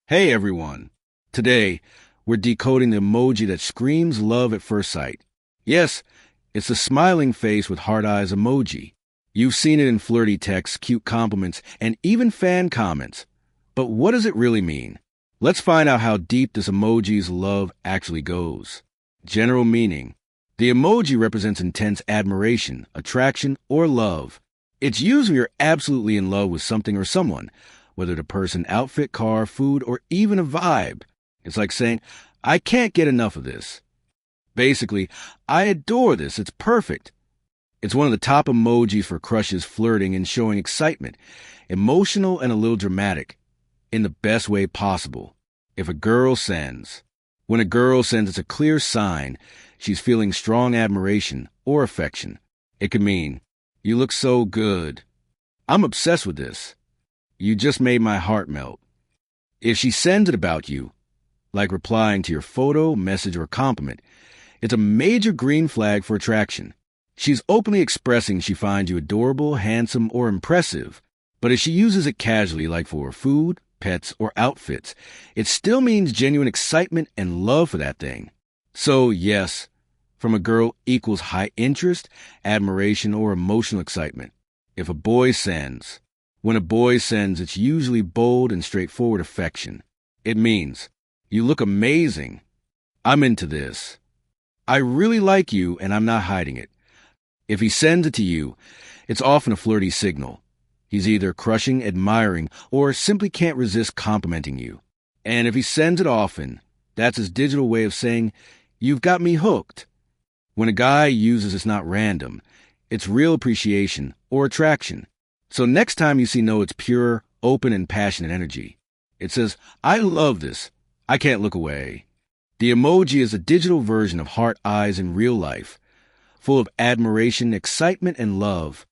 Hey everyone! Today, we're decoding the emoji that screams love at first sight. Yes, it's the smiling face with heart eyes emoji. You've seen it in flirty texts, cute compliments, and even fan comments. But what does it really mean? Let's find out how deep this emoji's love actually goes. General meaning. The emoji represents intense admiration, attraction, or love. It's used when you're absolutely in love with something or someone, whether the person, outfit, car, food, or even a vibe. It's like saying, I can't get enough of this. Basically, I adore this, it's perfect. It's one of the top emojis for crushes flirting and showing excitement, emotional and a little dramatic, in the best way possible. When a girl sends, it's a clear sign she's feeling strong admiration or affection. It could mean, you look so good. I'm obsessed with this. You just made my heart melt. If she sends it about you, like replying to your photo, message, or compliment, it's a major green flag for attraction. She's openly expressing she finds you adorable, handsome, or impressive. But if she uses it casually, like for food, pets, or outfits, it still means genuine excitement and love for that thing. So, yes, from a girl equals high interest, admiration, or emotional excitement. When a boy sends, it's usually bold and straightforward affection. It means, you look amazing. I'm into this. I really like you and I'm not hiding it. If he sends it to you, it's often a flirty signal. He's either crushing, admiring, or simply can't resist complimenting you. And if he sends it often, that's his digital way of saying, you've got me hooked. When a guy uses it's not random, it's real appreciation or attraction. So next time you see it's pure, open, and passionate energy. It says, I love this. I can't look away. The emoji is a digital version of heart eyes in real life, full of admiration, excitement, and love.